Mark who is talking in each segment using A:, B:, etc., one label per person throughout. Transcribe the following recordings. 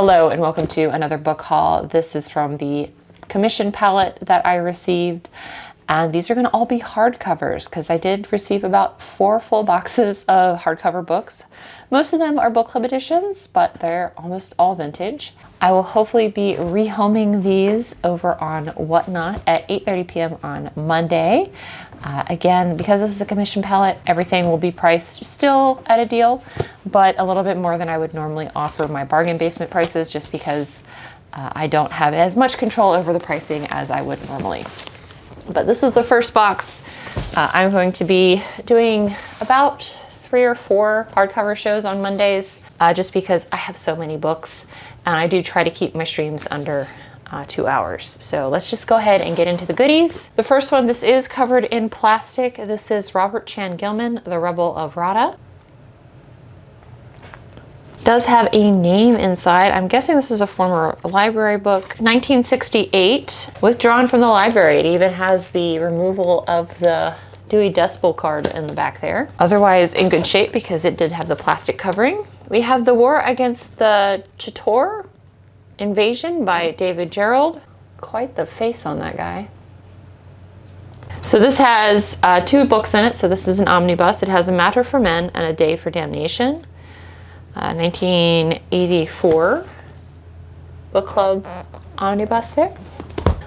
A: Hello and welcome to another book haul. This is from the commission palette that I received, and these are going to all be hardcovers because I did receive about 4 full boxes of hardcover books. Most of them are book club editions, but they're almost all vintage. I will hopefully be rehoming these over on Whatnot at 8:30 p.m. on Monday. Again, because this is a commission palette, everything will be priced still at a deal, but a little bit more than I would normally offer my bargain basement prices, just because I don't have as much control over the pricing as I would normally. But this is the first box. I'm going to be doing about 3 or 4 hardcover shows on Mondays, just because I have so many books, and I do try to keep my streams under 2 hours. So let's just go ahead and get into the goodies. The first one, this is covered in plastic. This is Robert Chan Gilman, The Rebel of Rada. Does have a name inside. I'm guessing this is a former library book. 1968, withdrawn from the library. It even has the removal of the Dewey Decimal card in the back there. Otherwise in good shape because it did have the plastic covering. We have The War Against the Chittor Invasion by David Gerald. Quite the face on that guy. So this has 2 books in it. So this is an omnibus. It has A Matter for Men and A Day for Damnation. 1984 book club omnibus there.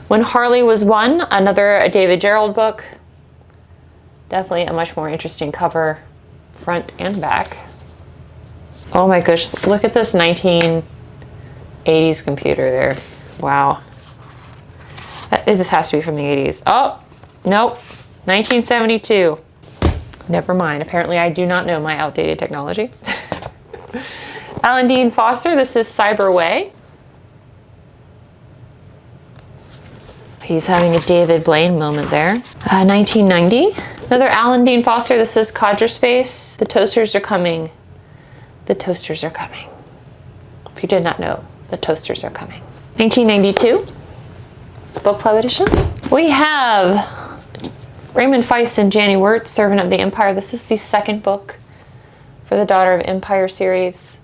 A: When Harley Was One, another David Gerald book. Definitely a much more interesting cover, front and back. Oh my gosh, look at this 1980s computer there. Wow. This has to be from the 80s. Oh, nope, 1972. Never mind, apparently I do not know my outdated technology. Alan Dean Foster, this is Cyberway. He's having a David Blaine moment there. 1990. Another Alan Dean Foster, this is Codger Space. The toasters are coming. The toasters are coming. If you did not know, the toasters are coming. 1992, book club edition. We have Raymond Feist and Janny Wirtz, Servant of the Empire. This is the second book for the Daughter of Empire series.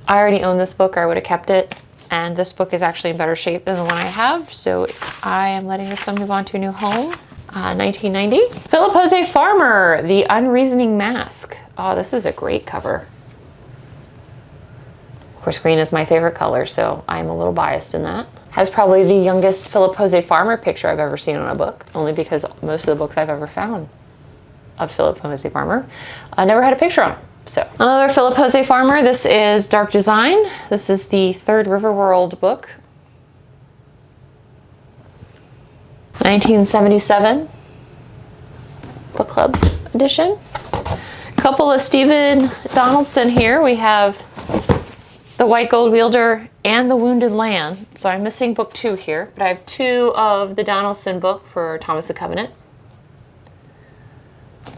A: I already own this book, or I would have kept it. And this book is actually in better shape than the one I have, so I am letting this one move on to a new home. 1990. Philip Jose Farmer, The Unreasoning Mask. Oh, this is a great cover. Of course, green is my favorite color, so I'm a little biased in that. Has probably the youngest Philip Jose Farmer picture I've ever seen on a book, only because most of the books I've ever found of Philip Jose Farmer I never had a picture on. So another Philip Jose Farmer. This is Dark Design. This is the 3rd Riverworld book. 1977 book club edition. Couple of Stephen Donaldson here. We have The White Gold Wielder and The Wounded Lamb. So I'm missing book 2 here, but I have 2 of the Donaldson book for Thomas the Covenant.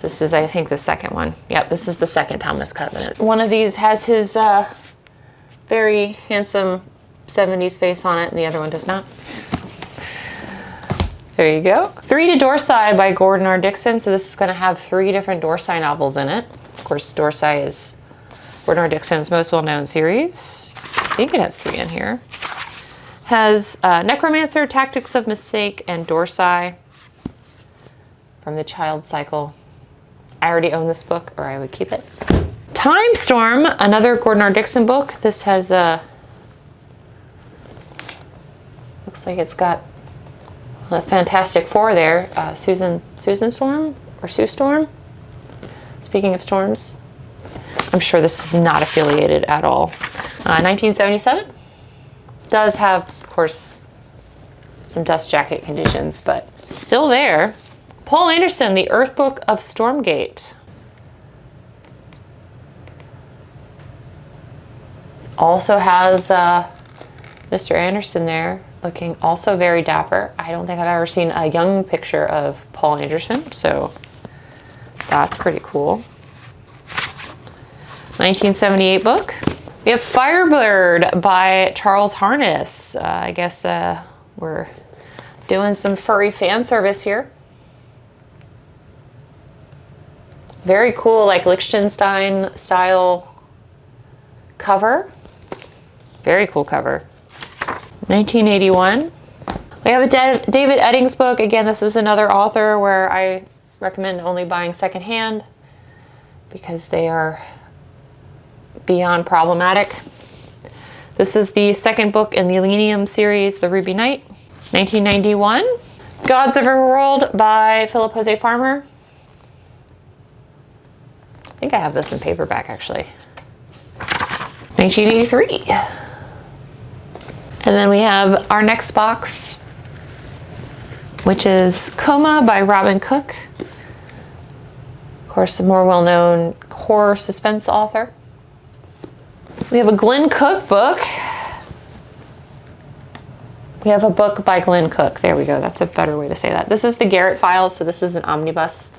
A: This is, I think, the second one. Yep, this is the second Thomas Covenant. One of these has his very handsome 70s face on it, and the other one does not. There you go. 3 to Dorsai by Gordon R. Dickson. So this is going to have 3 different Dorsai novels in it. Of course, Dorsai is Gordon R. Dickson's most well-known series. I think it has 3 in here. Has Necromancer, Tactics of Mistake, and Dorsai from the Child Cycle. I already own this book, or I would keep it. Time Storm, another Gordon R. Dickson book. This has looks like it's got the Fantastic Four there. Susan Storm, or Sue Storm. Speaking of storms, I'm sure this is not affiliated at all. 1977. Does have, of course, some dust jacket conditions, but still there. Paul Anderson, The Earth Book of Stormgate. Also has Mr. Anderson there, looking also very dapper. I don't think I've ever seen a young picture of Paul Anderson, so that's pretty cool. 1978 book. We have Firebird by Charles Harness. I guess we're doing some furry fan service here. Very cool, like Liechtenstein style cover. Very cool cover. 1981. We have a David Eddings book. Again, this is another author where I recommend only buying secondhand because they are beyond problematic. This is the second book in the Elenium series, The Ruby Knight. 1991. Gods of Our World by Philip Jose Farmer. I think I have this in paperback actually. 1983. And then we have our next box, which is Coma by Robin Cook. Of course, a more well-known horror suspense author. We have a Glenn Cook book. We have a book by Glenn Cook. There we go. That's a better way to say that. This is the Garrett Files, so this is an omnibus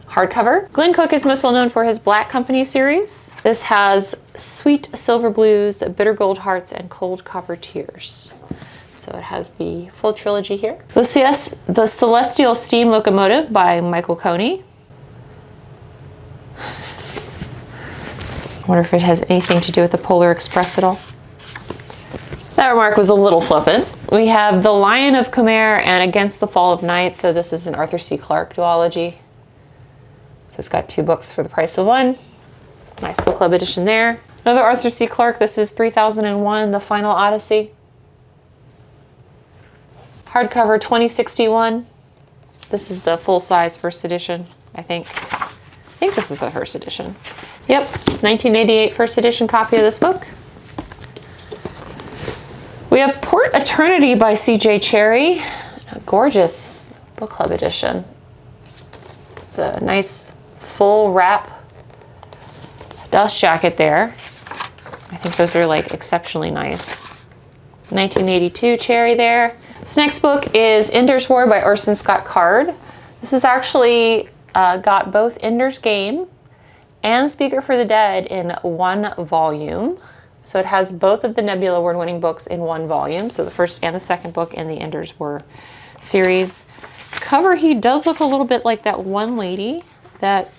A: hardcover. Glenn Cook is most well known for his Black Company series. This has Sweet Silver Blues, Bitter Gold Hearts, and Cold Copper Tears. So it has the full trilogy here. Lucius, The Celestial Steam Locomotive by Michael Coney. I wonder if it has anything to do with the Polar Express at all. That remark was a little flippant. We have The Lion of Khmer and Against the Fall of Night. So this is an Arthur C. Clarke duology. So it's got 2 books for the price of 1. Nice book club edition there. Another Arthur C. Clarke. This is 3001, The Final Odyssey. Hardcover 2061. This is the full-size first edition, I think. I think this is a first edition. Yep, 1988 first edition copy of this book. We have Port Eternity by C.J. Cherry. A gorgeous book club edition. It's a nice full wrap dust jacket there. I think those are like exceptionally nice. 1982 Cherry there. This next book is Ender's War by Orson Scott Card. This is actually got both Ender's Game and Speaker for the Dead in 1 volume. So it has both of the Nebula Award-winning books in 1 volume. So the first and the second book in the Ender's War series. Cover, he does look a little bit like that one lady that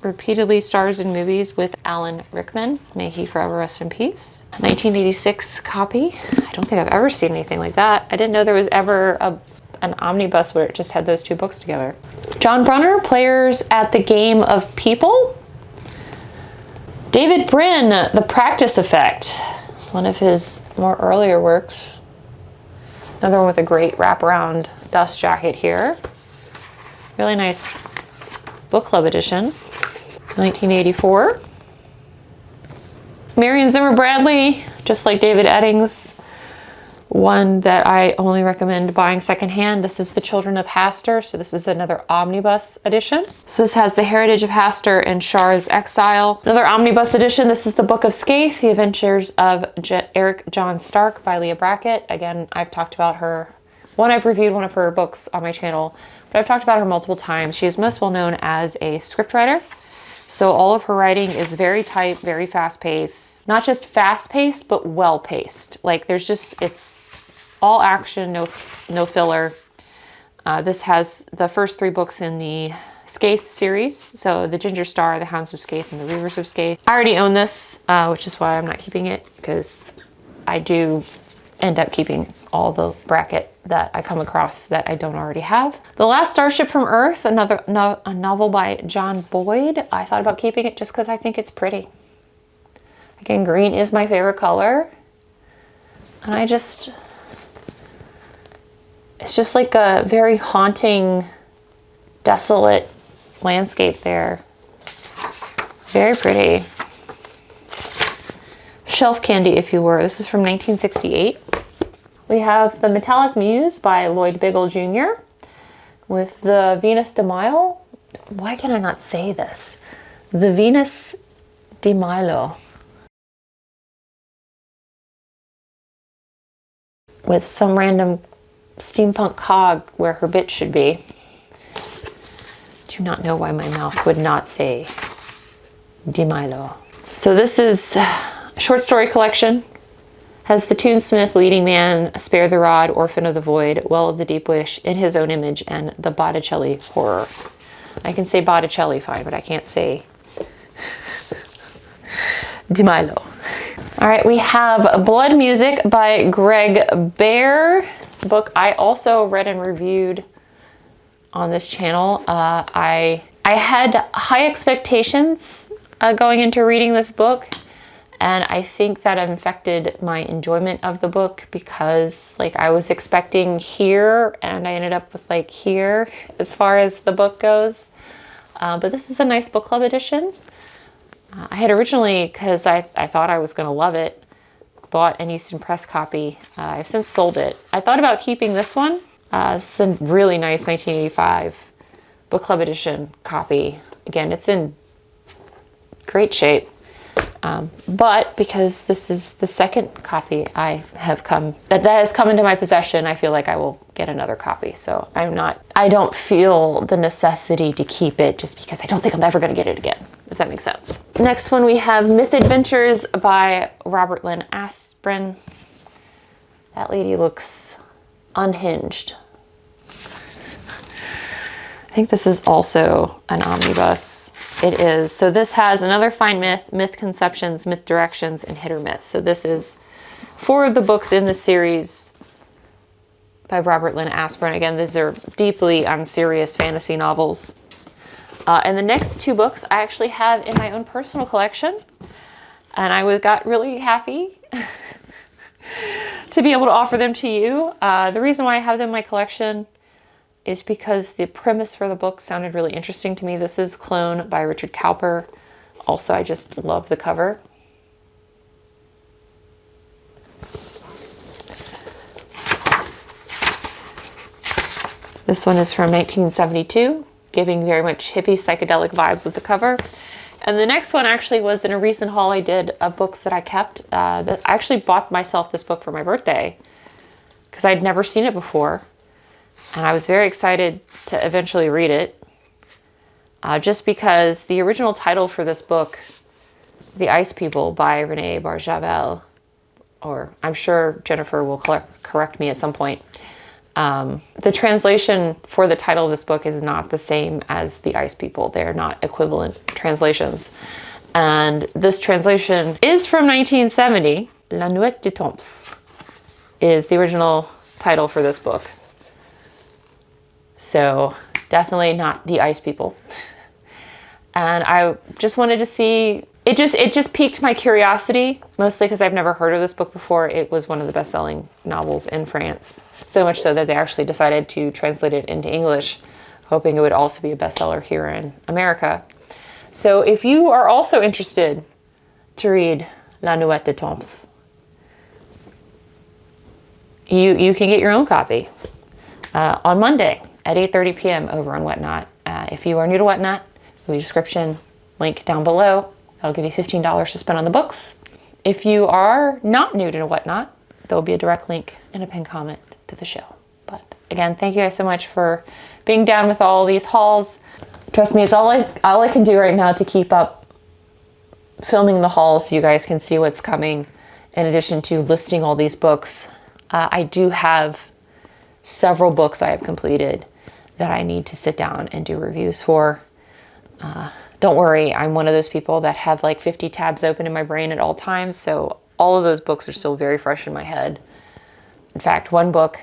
A: repeatedly stars in movies with Alan Rickman. May he forever rest in peace. 1986 copy. I don't think I've ever seen anything like that. I didn't know there was ever an omnibus where it just had those 2 books together. John Brunner, Players at the Game of People. David Brin, The Practice Effect. One of his more earlier works. Another one with a great wraparound dust jacket here. Really nice book club edition. 1984. Marion Zimmer Bradley, just like David Eddings. One that I only recommend buying secondhand. This is The Children of Hastur. So this is another omnibus edition. So this has The Heritage of Hastur and Char's Exile. Another omnibus edition. This is The Book of Scathe, The Adventures of Eric John Stark by Leah Brackett. Again, I've talked about her. I've reviewed one of her books on my channel, but I've talked about her multiple times. She is most well known as a scriptwriter. So all of her writing is very tight, very fast-paced. Not just fast-paced, but well-paced. Like it's all action, no filler. This has the first 3 books in the Scathe series. So The Ginger Star, The Hounds of Scathe, and The Reavers of Scathe. I already own this, which is why I'm not keeping it, because I do end up keeping all the bracket that I come across that I don't already have. The Last Starship from Earth, a novel by John Boyd. I thought about keeping it just because I think it's pretty. Again, green is my favorite color. And it's just like a very haunting, desolate landscape there. Very pretty. Shelf candy, if you were. This is from 1968. We have The Metallic Muse by Lloyd Biggle Jr. with the Venus de Milo. Why can I not say this? The Venus de Milo. With some random steampunk cog where her bit should be. Do not know why my mouth would not say de Milo. So this is a short story collection. Has the Toonsmith, Leading Man, Spare the Rod, Orphan of the Void, Well of the Deep Wish, In His Own Image, and The Botticelli Horror. I can say Botticelli fine, but I can't say Di Milo. All right, we have Blood Music by Greg Bear, a book I also read and reviewed on this channel. I had high expectations going into reading this book, and I think that infected my enjoyment of the book because like I was expecting here and I ended up with like here as far as the book goes. But this is a nice book club edition. I had originally, because I thought I was going to love it, bought an Easton Press copy. I've since sold it. I thought about keeping this one. It's a really nice 1985 book club edition copy. Again, it's in great shape. But because this is the second copy that has come into my possession, I feel like I will get another copy. So I don't feel the necessity to keep it just because I don't think I'm ever going to get it again, if that makes sense. Next one we have Myth Adventures by Robert Lynn Asprin. That lady looks unhinged. I think this is also an omnibus. It is. So this has Another Fine Myth, Myth Conceptions, Myth Directions, and Hit or Miss. So this is 4 of the books in the series by Robert Lynn Asprin. Again, these are deeply unserious fantasy novels. And the next 2 books I actually have in my own personal collection. And I got really happy to be able to offer them to you. The reason why I have them in my collection is because the premise for the book sounded really interesting to me. This is Clone by Richard Cowper. Also, I just love the cover. This one is from 1972, giving very much hippie psychedelic vibes with the cover. And the next one actually was in a recent haul I did of books that I kept. I actually bought myself this book for my birthday because I'd never seen it before. And I was very excited to eventually read it, just because the original title for this book, The Ice People by Renee Barjavel, or I'm sure Jennifer will correct me at some point. The translation for the title of this book is not the same as The Ice People. They're not equivalent translations. And this translation is from 1970. La Nuit des Temps is the original title for this book. So definitely not The Ice People. And I just wanted to see, it just piqued my curiosity, mostly because I've never heard of this book before. It was one of the best-selling novels in France. So much so that they actually decided to translate it into English, hoping it would also be a bestseller here in America. So if you are also interested to read La Nuit des Temps, you can get your own copy on Monday at 8:30 p.m. over on Whatnot. If you are new to Whatnot, the description link down below. That'll give you $15 to spend on the books. If you are not new to Whatnot, there'll be a direct link and a pinned comment to the show. But again, thank you guys so much for being down with all these hauls. Trust me, it's all I can do right now to keep up filming the hauls so you guys can see what's coming, in addition to listing all these books. I do have several books I have completed that I need to sit down and do reviews for. Don't worry, I'm one of those people that have like 50 tabs open in my brain at all times, so all of those books are still very fresh in my head. In fact, one book,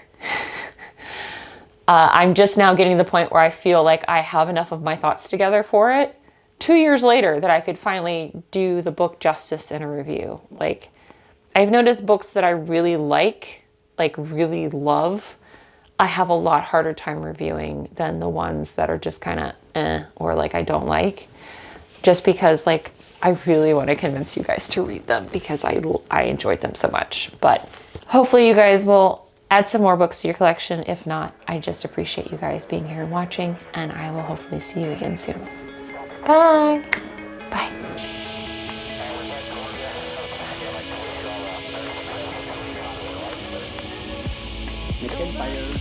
A: I'm just now getting to the point where I feel like I have enough of my thoughts together for it 2 years later that I could finally do the book justice in a review. Like, I've noticed books that I really like really love, I have a lot harder time reviewing than the ones that are just kind of or like I don't like, just because like I really want to convince you guys to read them because I enjoyed them so much. But hopefully you guys will add some more books to your collection. If not, I just appreciate you guys being here and watching, and I will hopefully see you again soon. Bye. Bye. Empire.